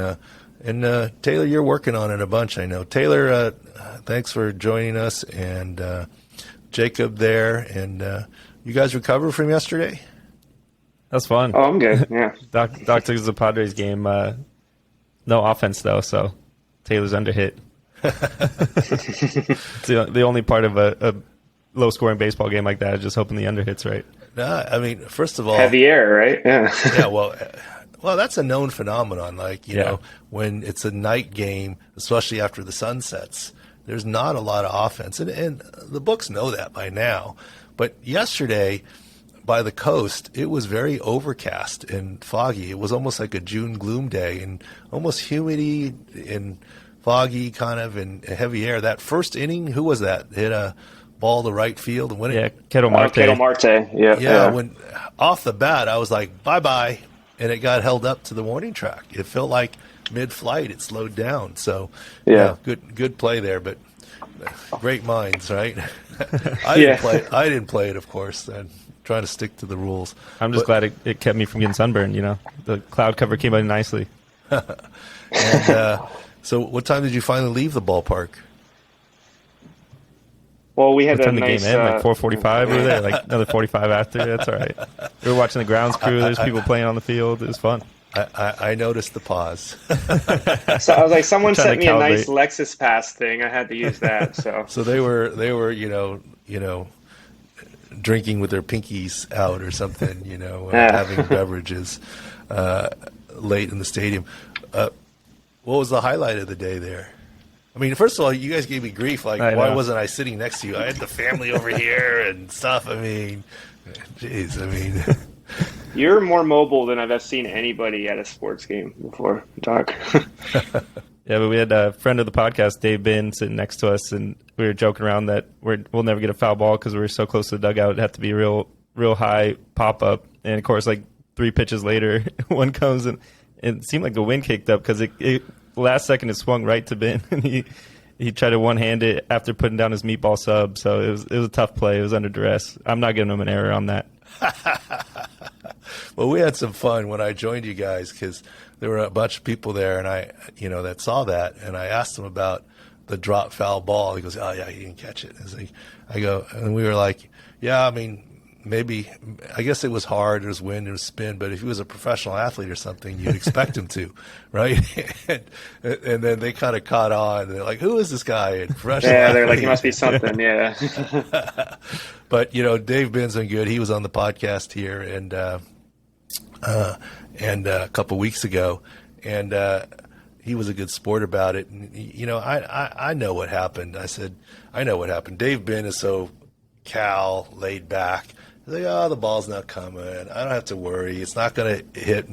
Taylor, you're working on it a bunch, I know. Taylor, thanks for joining us, and Jacob there, and you guys recover from yesterday? That's fun. Oh, I'm good. Yeah. Doc took us to the Padres game. No offense though, so Taylor's under hit. It's the only part of a low scoring baseball game like that is just hoping the under hits right. No, I mean, first of all, heavy air, right? Yeah. Yeah. Well, that's a known phenomenon. Like you know, when it's a night game, especially after the sun sets, there's not a lot of offense, and the books know that by now. But yesterday, by the coast, it was very overcast and foggy. It was almost like a June gloom day, and almost humidity and foggy, kind of, and heavy air. That first inning, who was that? Hit a ball to right field and win it. Ketel Marte. Ketel Marte. Yeah. When off the bat, I was like, bye, and it got held up to the warning track. It felt like mid-flight, it slowed down. So good play there, but. Great minds, right? I didn't play it, of course. And trying to stick to the rules. I'm just glad it kept me from getting sunburned. The cloud cover came in nicely. And so, what time did you finally leave the ballpark? Well, we had What a time the nice. game end? Like 4:45. We were there like another 45 after. That's all right. We were watching the grounds crew. There's people playing on the field. It was fun. I noticed the pause. So I was like, someone Trying sent to me a nice calibrate. Lexus Pass thing. I had to use that. So So they were drinking with their pinkies out or something, having beverages late in the stadium. What was the highlight of the day there? I mean, first of all, you guys gave me grief. Like, why wasn't I sitting next to you? I had the family over here and stuff. I mean, jeez. I mean, you're more mobile than I've ever seen anybody at a sports game before, Doc. Yeah, but we had a friend of the podcast, Dave Bin, sitting next to us, and we were joking around that we'll never get a foul ball because we're so close to the dugout. It'd have to be a real high pop-up. And, of course, like 3 pitches later, one comes, and it seemed like the wind kicked up because it last second it swung right to Bin, and he tried to one-hand it after putting down his meatball sub. So it was a tough play. It was under duress. I'm not giving him an error on that. Well, we had some fun when I joined you guys because there were a bunch of people there, and that saw that, and I asked him about the drop foul ball. He goes, "Oh yeah, he didn't catch it." I go, and we were like, "Yeah, I mean, maybe. I guess it was hard. There was wind, there was spin, but if he was a professional athlete or something, you'd expect him to, right?" and then they kind of caught on. They're like, "Who is this guy?" And professional Yeah, they're athlete. like, he must be something. Yeah. But Dave Bin's been good. He was on the podcast here and a couple weeks ago, and he was a good sport about it. And I know what happened. I said, I know what happened. Dave Bin is so laid back. He's like, "Oh, the ball's not coming. I don't have to worry. It's not going to hit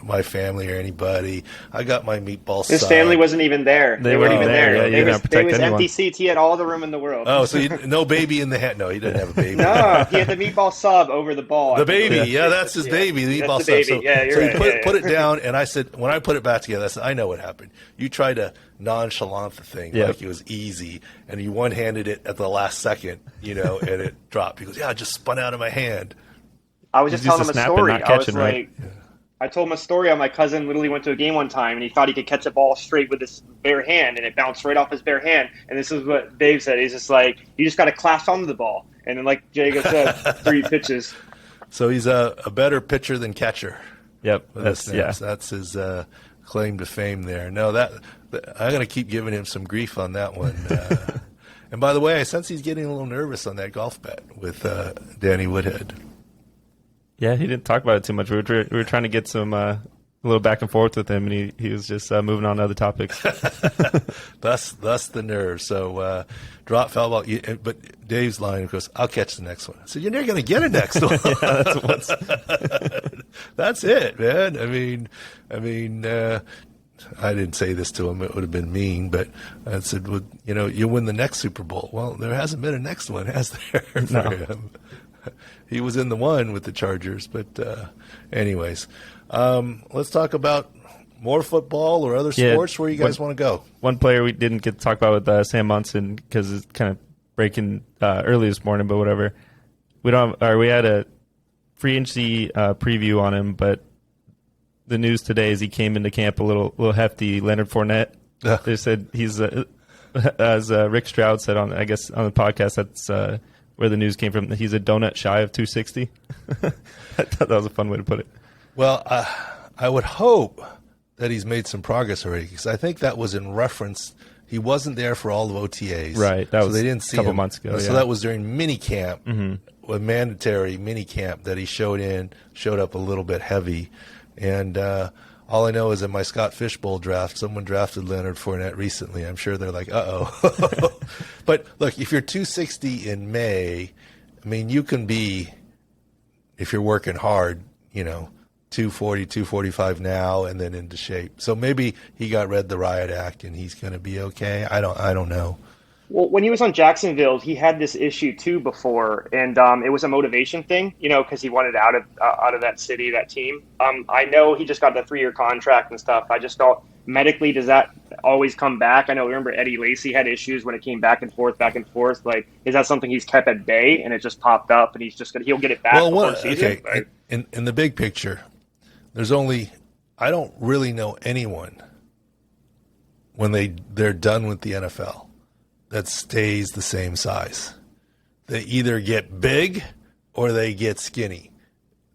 my family or anybody. I got my meatball His sub." family wasn't even there. They weren't even there. Yeah, you didn't They protect was anyone. empty seats. He had all the room in the world. Oh, so no baby in the hat? No, he didn't have a baby. No, he had the meatball sub over the ball. The baby, yeah, that's his baby, the meatball That's the sub. baby. Yeah, you're so he right. put it down, and I said, when I put it back together, I said, I know what happened. You tried to nonchalant the thing like it was easy, and you one-handed it at the last second, and it dropped. He goes, "Yeah, it just spun out of my hand." I was just He's telling used him to a snap and story. not I was catching, like, right? I told him a story how my cousin literally went to a game one time and he thought he could catch a ball straight with his bare hand and it bounced right off his bare hand. And this is what Dave said. He's just like, you just got to clasp onto the ball. And then, like Jacob said, 3 pitches. So he's a better pitcher than catcher. Yep. That's his claim to fame there. No, I'm going to keep giving him some grief on that one. And by the way, I sense he's getting a little nervous on that golf bet with Danny Woodhead. Yeah, he didn't talk about it too much. We were trying to get some a little back and forth with him, and he was just moving on to other topics. Thus the nerve. So drop foul ball. But Dave's line goes, "I'll catch the next one." I said, "You're never going to get a next one." That's it, man. I mean, I didn't say this to him. It would have been mean, but I said, "Well, you win the next Super Bowl." Well, there hasn't been a next one, has there? For him? He was in the one with the Chargers, but anyways, let's talk about more football or other sports where you guys want to go. One player we didn't get to talk about with Sam Monson because it's kind of breaking early this morning, but whatever. We had a free agency preview on him, but the news today is he came into camp a little hefty. Leonard Fournette. They said he's as Rick Stroud said on the podcast. That's where the news came from. He's a donut shy of 260. I thought that was a fun way to put it. Well, I would hope that he's made some progress already because I think that was in reference. He wasn't there for all of OTAs. Right. That was they didn't see a couple him. months ago. So that was during mini camp, a mandatory mini camp that he showed up a little bit heavy. And all I know is in my Scott Fishbowl draft, someone drafted Leonard Fournette recently. I'm sure they're like, uh-oh. But, look, if you're 260 in May, I mean, you can be, if you're working hard, 240, 245 now and then into shape. So maybe he read the riot act and he's going to be okay. I don't know. Well, when he was on Jacksonville, he had this issue too before, and it was a motivation thing, because he wanted out of that city, that team. I know he just got the 3-year contract and stuff. I just don't medically, does that always come back? I know. Remember Eddie Lacy had issues when it came back and forth. Like, is that something he's kept at bay and it just popped up and he'll get it back? Well, season, okay. right? In the big picture, I don't really know anyone when they're done with the NFL that stays the same size. They either get big or they get skinny.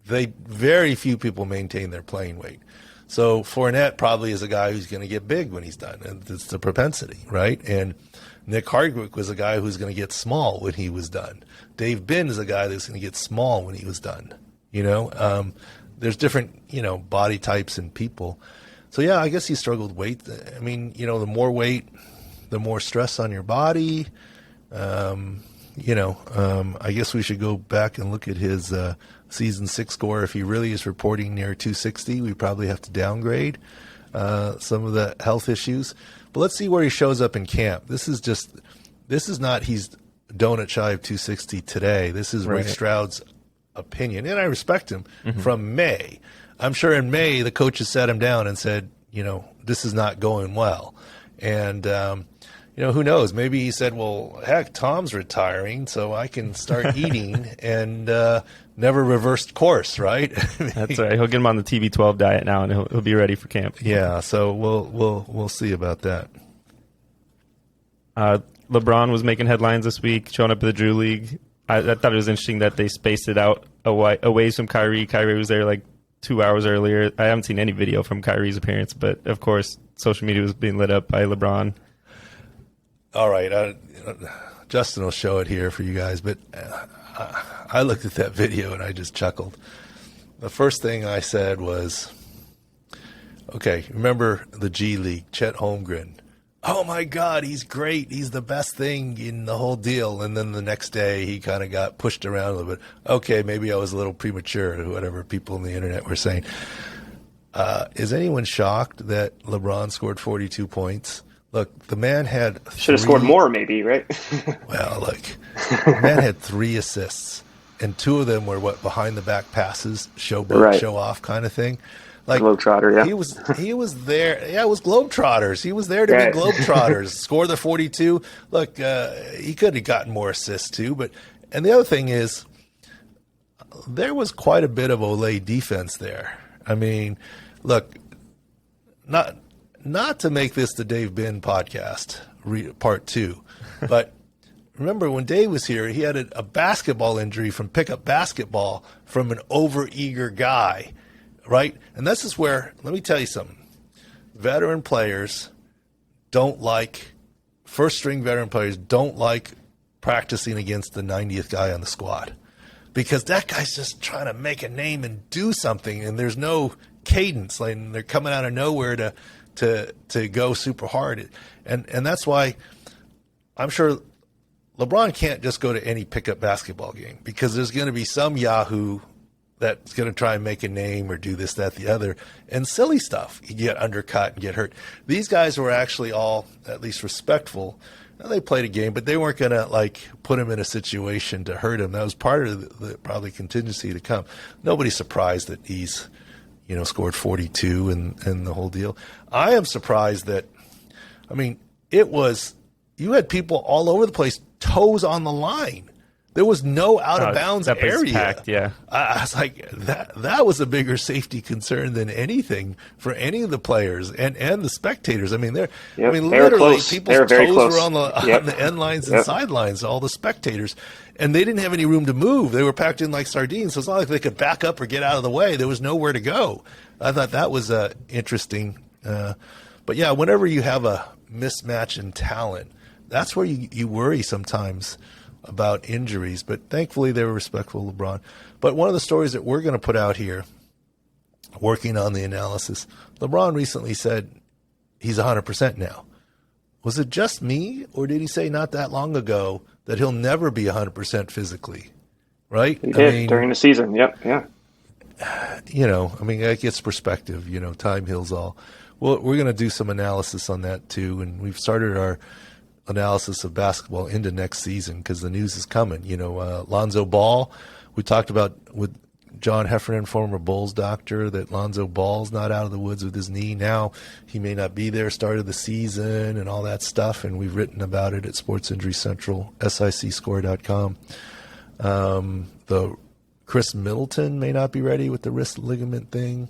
Very few people maintain their playing weight. So Fournette probably is a guy who's going to get big when he's done. And it's the propensity, right? And Nick Hardwick was a guy who's going to get small when he was done. Dave Binn is a guy that's going to get small when he was done. There's different, body types and people. So, yeah, I guess he struggled with weight. I mean, the more weight, the more stress on your body. I guess we should go back and look at his season 6 score. If he really is reporting near 260, we probably have to downgrade some of the health issues. But let's see where he shows up in camp. This is not he's donut shy of 260 today. This is Rick Stroud's opinion, and I respect him from May. I'm sure in May the coaches sat him down and said, this is not going well. And, who knows? Maybe he said, well, heck, Tom's retiring, so I can start eating and never reversed course, right? That's right. He'll get him on the TB12 diet now, and he'll be ready for camp. Yeah, so we'll see about that. LeBron was making headlines this week, showing up at the Drew League. I thought it was interesting that they spaced it out away from Kyrie. Kyrie was there like 2 hours earlier. I haven't seen any video from Kyrie's appearance, but of course, social media was being lit up by LeBron. All right. Justin will show it here for you guys, but I looked at that video and I just chuckled. The first thing I said was, okay, remember the G League, Chet Holmgren. Oh, my God, he's great. He's the best thing in the whole deal. And then the next day he kind of got pushed around a little bit. Okay, maybe I was a little premature, or whatever people on the internet were saying. Is anyone shocked that LeBron scored 42 points? Look, the man had should have scored more, maybe, right? Well, look, the man had 3 assists, and 2 of them were behind the back passes, show off kind of thing. Like Globetrotter, yeah. He was there. Yeah, it was Globetrotters. He was there to be Globetrotters. Score the 42. Look, he could have gotten more assists too. And the other thing is, there was quite a bit of Olay defense there. I mean, look, not to make this the Dave Binn podcast part 2, but remember when Dave was here, he had a basketball injury from pickup basketball from an overeager guy. Right? And this is where, let me tell you something. Veteran players first-string veteran players don't like practicing against the 90th guy on the squad, because that guy's just trying to make a name and do something, and there's no cadence. Like, they're coming out of nowhere to go super hard. And that's why I'm sure LeBron can't just go to any pickup basketball game, because there's going to be some yahoo that's going to try and make a name or do this, that, the other, and silly stuff. You get undercut and get hurt. These guys were actually all at least respectful. Now, they played a game, but they weren't going to put him in a situation to hurt him. That was part of the probably contingency to come. Nobody's surprised that he's, scored 42 and the whole deal. I am surprised that, you had people all over the place, toes on the line. There was no out-of-bounds area. Packed, yeah. I was like, that was a bigger safety concern than anything for any of the players and the spectators. Literally, people's toes were on the end lines and sidelines, all the spectators, and they didn't have any room to move. They were packed in like sardines, so it's not like they could back up or get out of the way. There was nowhere to go. I thought that was interesting. But, yeah, whenever you have a mismatch in talent, that's where you worry sometimes about injuries, but thankfully they were respectful of LeBron. But one of the stories that we're going to put out here, working on the analysis, LeBron recently said he's 100% now. Was it just me, or did he say not that long ago that he'll never be 100% physically? Right? He did during the season. Yep. Yeah. That gets perspective. Time heals all. Well, we're going to do some analysis on that too, and we've started our analysis of basketball into next season because the news is coming. Lonzo Ball, we talked about with John Heffernan, former Bulls doctor, that Lonzo Ball's not out of the woods with his knee. Now he may not be there start of the season and all that stuff, and we've written about it at Sports Injury Central, sicscore.com. The Chris Middleton may not be ready with the wrist ligament thing.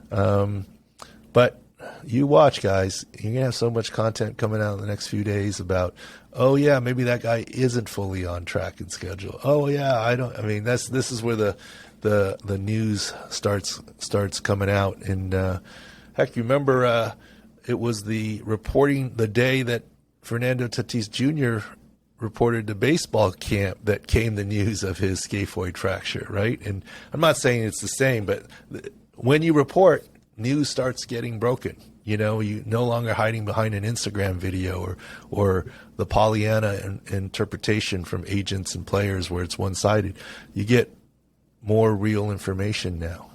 But you watch, guys. You're going to have so much content coming out in the next few days about, oh, yeah, maybe that guy isn't fully on track and schedule. Oh, yeah, this is where the news starts coming out. And, heck, you remember it was the reporting the day that Fernando Tatis Jr. reported to baseball camp that came the news of his scaphoid fracture, right? And I'm not saying it's the same, but when you report, news starts getting broken. You no longer hiding behind an Instagram video or the Pollyanna interpretation from agents and players where it's one-sided. You get more real information now.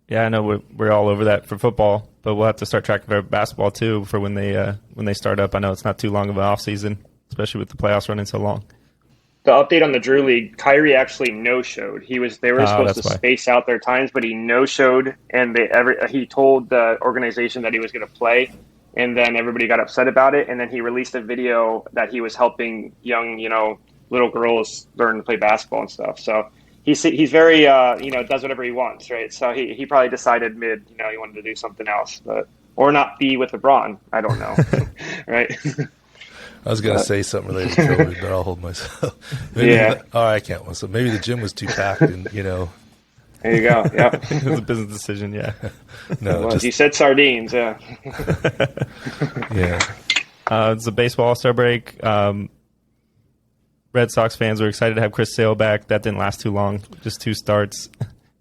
Yeah, I know we're all over that for football, but we'll have to start tracking for basketball too for when they start up. I know it's not too long of an off season, especially with the playoffs running so long. The update on the Drew League, Kyrie actually no-showed. They were supposed to space out their times, but he no-showed, and he told the organization that he was going to play, and then everybody got upset about it, and then he released a video that he was helping young, little girls learn to play basketball and stuff. So he's very, does whatever he wants, right? So he probably decided he wanted to do something else, or not be with LeBron. I don't know, right? I was going to say something related to COVID, but I'll hold myself. I can't. So maybe the gym was too packed, and There you go. Yeah, it was a business decision. Yeah. No, you said sardines. Yeah. Yeah. It's a baseball All-Star break. Red Sox fans were excited to have Chris Sale back. That didn't last too long. Just 2 starts.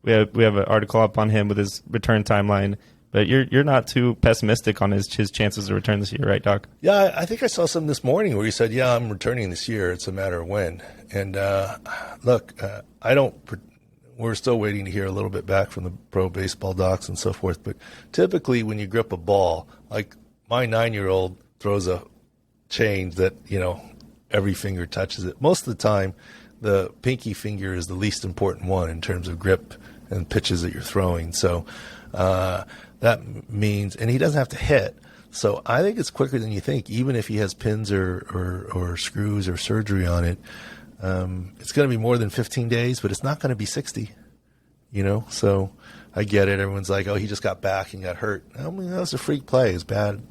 We have an article up on him with his return timeline. But you're not too pessimistic on his chances to return this year, right, Doc? Yeah, I think I saw something this morning where he said, "Yeah, I'm returning this year. It's a matter of when." And look, we're still waiting to hear a little bit back from the pro baseball docs and so forth. But typically, when you grip a ball, like my 9-year-old throws a change that every finger touches it. Most of the time, the pinky finger is the least important one in terms of grip and pitches that you're throwing. So. That means, and he doesn't have to hit. So I think it's quicker than you think, even if he has pins or screws or surgery on it. It's going to be more than 15 days, but it's not going to be 60, So I get it. Everyone's like, oh, he just got back and got hurt. I mean, that was a freak play. It's bad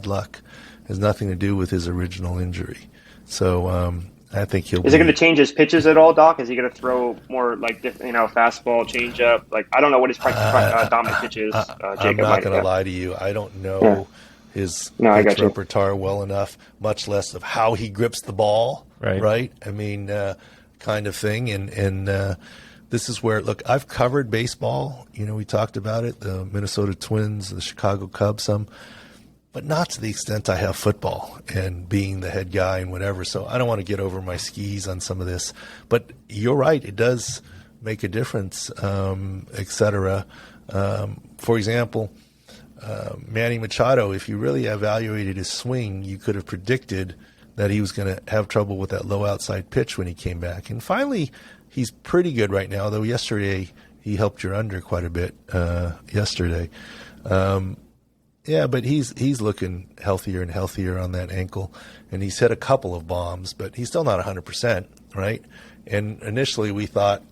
luck. It has nothing to do with his original injury. So I think he'll Is it going to change his pitches at all, Doc? Is he going to throw more fastball, changeup? Like, I don't know what his dominant pitch is. I'm not going to lie to you. I don't know his pitch repertoire well enough, much less of how he grips the ball. Right? I mean, kind of thing. And this is where, look, I've covered baseball. We talked about it, the Minnesota Twins, the Chicago Cubs, some. But not to the extent I have football and being the head guy and whatever. So I don't want to get over my skis on some of this. But you're right. It does make a difference, et cetera. For example, Manny Machado, if you really evaluated his swing, you could have predicted that he was going to have trouble with that low outside pitch when he came back. And finally, he's pretty good right now, though yesterday he helped your under quite a bit yesterday. Yeah, but he's looking healthier and healthier on that ankle, and he's hit a couple of bombs, but he's still not 100%, right? And initially we thought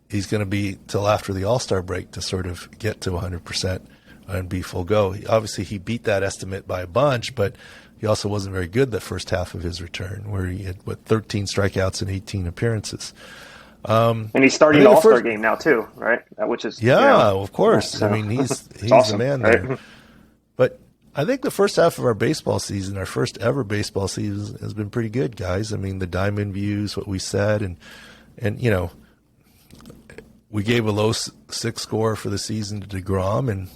he's going to be till after the All-Star break to sort of get to 100% and be full go. Obviously, he beat that estimate by a bunch, but he also wasn't very good the first half of his return, where he had 13 strikeouts and 18 appearances. And he's starting the All-Star game now too, right? Which is of course. So, I mean, he's awesome, the man right? there. But I think the first half of our baseball season, our first ever baseball season, has been pretty good, guys. I mean, the diamond views, what we said, and we gave a low 6 score for the season to DeGrom, and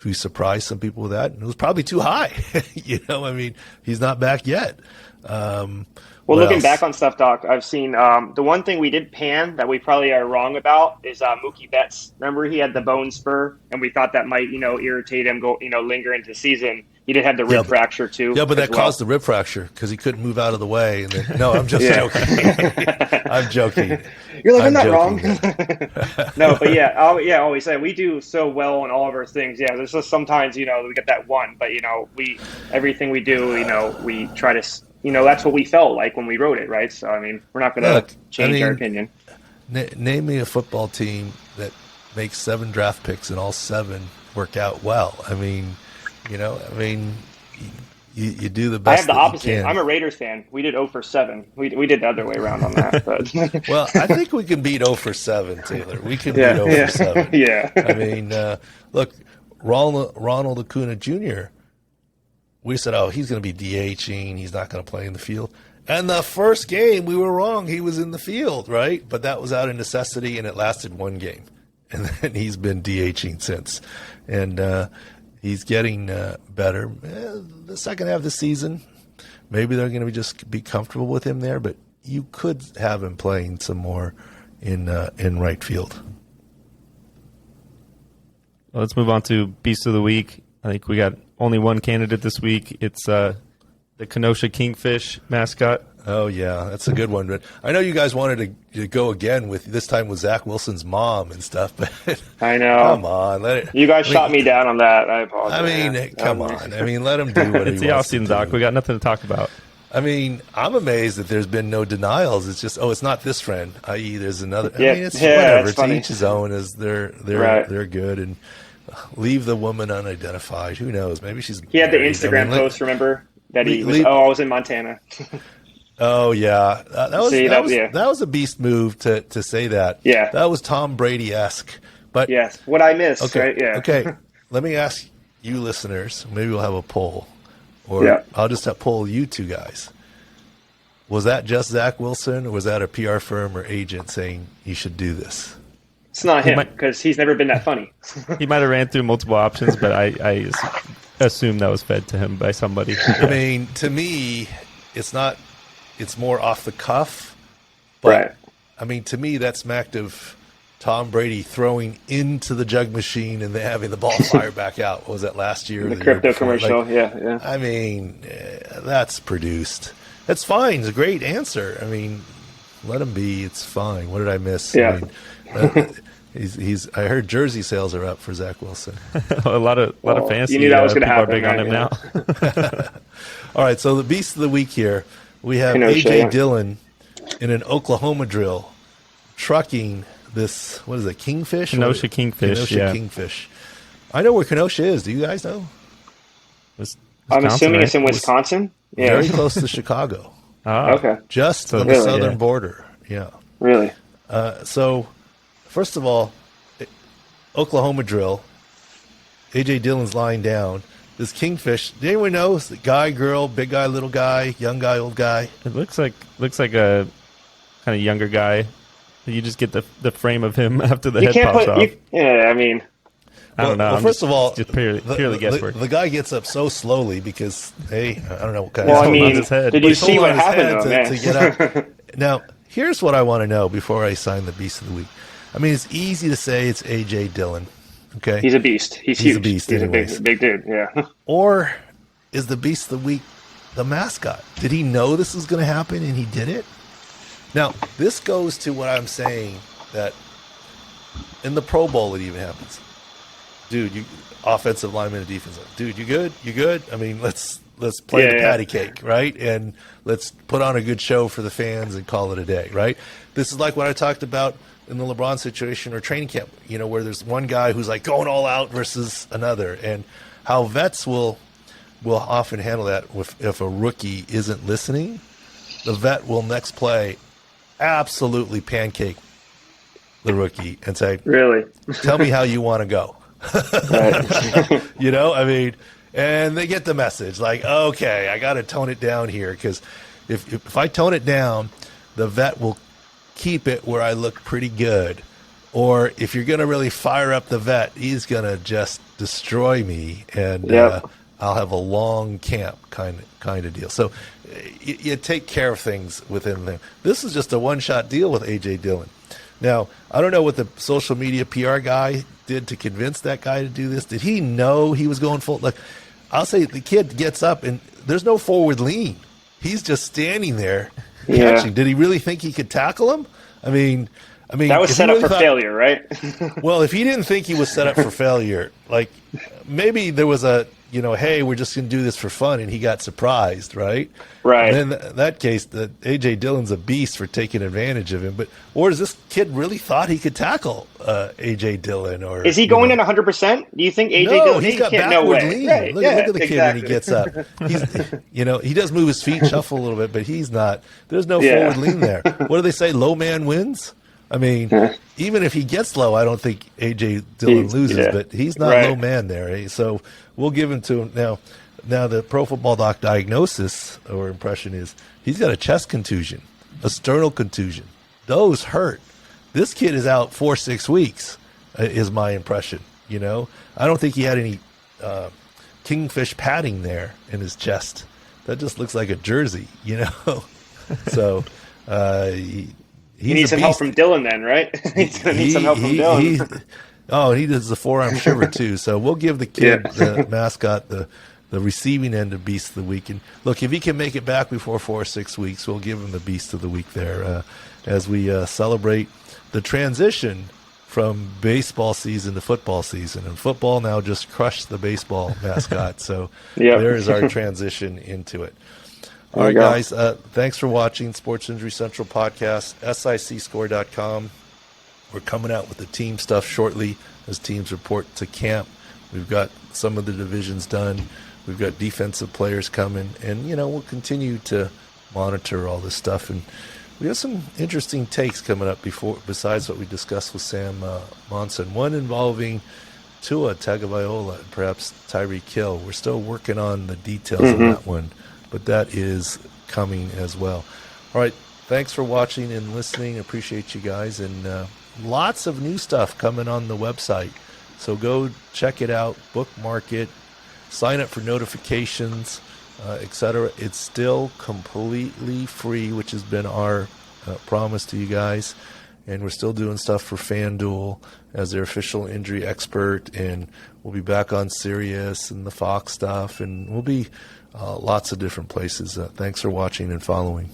we surprised some people with that, and it was probably too high. I mean, he's not back yet. Well, looking back on stuff, Doc, I've seen the one thing we did pan that we probably are wrong about is Mookie Betts. Remember, he had the bone spur, and we thought that might, irritate him, linger into the season. He did have the rib fracture too. Yeah, but that as well. caused the rib fracture because he couldn't move out of the way. And then, no, I'm just joking. I'm joking. You're like, I'm not joking. wrong. No, but yeah, always say we do so well in all of our things. Yeah, there's just sometimes, we get that one, but everything we do, we try to, that's what we felt like when we wrote it, right? So I mean, we're not going to change our opinion. Name me a football team that makes 7 draft picks and all 7 work out well. I mean, you do the best. I have the that opposite. you can. I'm a Raiders fan. We did 0 for 7. We did the other way around on that. But Well, I think we can beat 0 for 7, Taylor. We can beat 0 for 7. Yeah. I mean, look, Ronald Acuna Jr., we said, he's going to be DHing. He's not going to play in the field. And the first game, we were wrong. He was in the field, right? But that was out of necessity, and it lasted 1 game. And then he's been DHing since. And he's getting better. The second half of the season, maybe they're going to just be comfortable with him there, but you could have him playing some more in right field. Well, let's move on to Beast of the Week. I think we got only one candidate this week. It's the Kenosha Kingfish mascot. Oh, yeah, that's a good one. But I know you guys wanted to go again this time with Zach Wilson's mom and stuff. But I know. Come on. You guys shot me down on that. I apologize. I mean, come on. I mean, let him do what It's he the wants to offseason, do. Doc. We got nothing to talk about. I mean, I'm amazed that there's been no denials. It's just, it's not this friend, i.e. there's another. Yeah, I mean, it's yeah, whatever. it's funny. To each his own. They're good. And leave the woman unidentified. Who knows? Maybe she's He had the married. Instagram post, remember? That he was, I was in Montana. Oh, yeah. That was a beast move to say that. Yeah. That was Tom Brady-esque. But Yes. What I missed, okay, right? Yeah. Okay. Let me ask you listeners. Maybe we'll have a poll. Or Yeah. I'll just poll you two guys. Was that just Zach Wilson, or was that a PR firm or agent saying you should do this? It's not him, because he's never been that funny. He might have ran through multiple options, but I assume that was fed to him by somebody. I mean, to me, it's not. It's more off the cuff. But, Right. I mean, to me, that smacked of Tom Brady throwing into the jug machine and then having the ball fire back out. What was that last year? The year crypto before? commercial, yeah. I mean, that's produced. That's fine. It's a great answer. I mean, let him be. It's fine. What did I miss? Yeah. I mean, he's. I heard jersey sales are up for Zach Wilson. a lot of fancy. You knew that was going to people happen. are big on right? him now. All right. So the beast of the week here, we have Kenosha, AJ yeah. Dillon in an Oklahoma drill, trucking this. What is it? Kingfish. Kenosha Kingfish. Kenosha yeah. Kingfish. I know where Kenosha is. Do you guys know? I'm assuming it's in right? Wisconsin. Yeah. Very close to Chicago. Ah, Okay. Just on the Really? southern Yeah. border. Yeah. Really? So, first of all, Oklahoma drill. AJ Dillon's lying down. This Kingfish. Did anyone know? Is it guy, girl, big guy, little guy, young guy, old guy? It looks like a kind of younger guy. You just get the frame of him after the You head can't pops put. off. I mean, I don't know. Well, I'm first of all, just purely guesswork. The guy gets up so slowly because, hey, I don't know what kind well, of. I holding on mean, his head. did But you he's see holding what on his happened head to him? to get up. Now, here's what I want to know before I sign the Beast of the Week. I mean, it's easy to say it's AJ Dillon. Okay. He's a beast. He's He's huge. a beast He's anyways. a big dude. Yeah. Or is the Beast of the Week the mascot? Did he know this was going to happen and he did it? Now, this goes to what I'm saying, that in the Pro Bowl it even happens. Dude, you offensive lineman and defensive. Dude, you good? You good? I mean, let's play the patty cake, right? And let's put on a good show for the fans and call it a day, right? This is like what I talked about in the LeBron situation or training camp, where there's one guy who's like going all out versus another, and how vets will often handle that if a rookie isn't listening. The vet will next play absolutely pancake the rookie and say, Really? tell me how you want to go. Right. I mean, and they get the message like, okay, I got to tone it down here, because if I tone it down, the vet will keep it where I look pretty good. Or if you're going to really fire up the vet, he's going to just destroy me, and I'll have a long camp kind of deal. So you take care of things within them. This is just a one-shot deal with AJ Dillon. Now, I don't know what the social media PR guy did to convince that guy to do this. Did he know he was going full? Like, I'll say the kid gets up and there's no forward lean. He's just standing there Yeah. catching. Did he really think he could tackle him? I mean, That was if set he up really for failure, right? Well, if he didn't think he was set up for failure, like maybe there was a, hey, we're just going to do this for fun, and he got surprised, right? Right. And then in that case, the A.J. Dillon's a beast for taking advantage of him. Or is this kid really thought he could tackle A.J. Dillon? Or Is he going in 100%? Do you think AJ No, Dillon? he's got can't, backward no way. lean. Right. Look at the kid when he gets up. He's, he does move his feet, shuffle a little bit, but he's not. There's no forward lean there. What do they say? Low man wins. I mean, even if he gets low, I don't think A.J. Dillon loses, but he's not low man there. Eh? So we'll give him to him. Now the Pro Football Doc diagnosis or impression is he's got a chest contusion, a sternal contusion. Those hurt. This kid is out 4-6 weeks, is my impression. I don't think he had any kingfish padding there in his chest. That just looks like a jersey, So he needs some help from Dillon then, right? He's going to need some help from Dillon. He does the forearm shiver too. So we'll give the kid, the mascot, the receiving end of Beast of the Week. And look, if he can make it back before 4 or 6 weeks, we'll give him the Beast of the Week there as we celebrate the transition from baseball season to football season. And football now just crushed the baseball mascot. So there is our transition into it. All right, guys. Thanks for watching Sports Injury Central Podcast, SICScore.com. We're coming out with the team stuff shortly as teams report to camp. We've got some of the divisions done. We've got defensive players coming. And, we'll continue to monitor all this stuff. And we have some interesting takes coming up besides what we discussed with Sam Monson. One involving Tua Tagovailoa and perhaps Tyreek Hill. We're still working on the details of that one, but that is coming as well. All right, thanks for watching and listening. Appreciate you guys, and lots of new stuff coming on the website. So go check it out, bookmark it, sign up for notifications, etc. It's still completely free, which has been our promise to you guys. And we're still doing stuff for FanDuel as their official injury expert, and we'll be back on Sirius and the Fox stuff, and we'll be lots of different places. Thanks for watching and following.